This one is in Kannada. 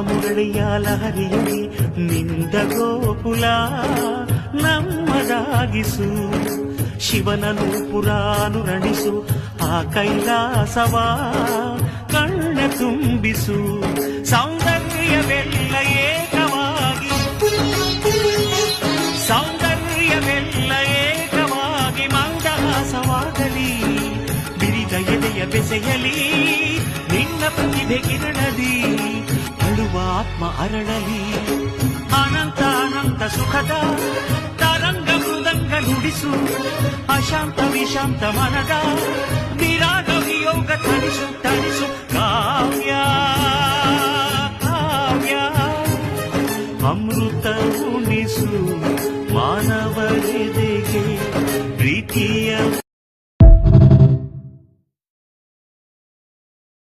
ಮುರಳಿಯ ಲಹರಿಯಲ್ಲಿ ನಿಂದ ಗೋಕುಲ ನಮ್ಮದಾಗಿಸು. ಶಿವನನು ಪುರಾನುರಣಿಸು ಆ ಕೈಲಾಸವ ಕಣ್ಣ ತುಂಬಿಸು. ಸೌಂದರ್ಯವೆಲ್ಲ ಏಕವಾಗಿ, ಸೌಂದರ್ಯವೆಲ್ಲ ಏಕವಾಗಿ ಮಂದಹಾಸವಾಗಲಿ. ಬಿರಿದ ಎದೆಯ ಬೆಸೆಯಲಿ ನಿನ್ನ ಪ್ರತಿಭೆ ಕಿರಣಲಿ. ಅಳುವ ಆತ್ಮ ಅರಳಲಿ. ಅನಂತ ಅನಂತ ಸುಖದ ತರಂಗ ಮೃದಂಗ ನುಡಿಸು. ಅಶಾಂತ ವಿಶಾಂತ ಮನದ ವಿರಾಗ ವಿಯೋಗ ತಣಿಸು ತಣಿಸು. ಕಾವ್ಯ ಕಾವ್ಯ ಅಮೃತ ಉಣಿಸು ಮಾನವರೆದೆಗೆ ಪ್ರೀತಿಯ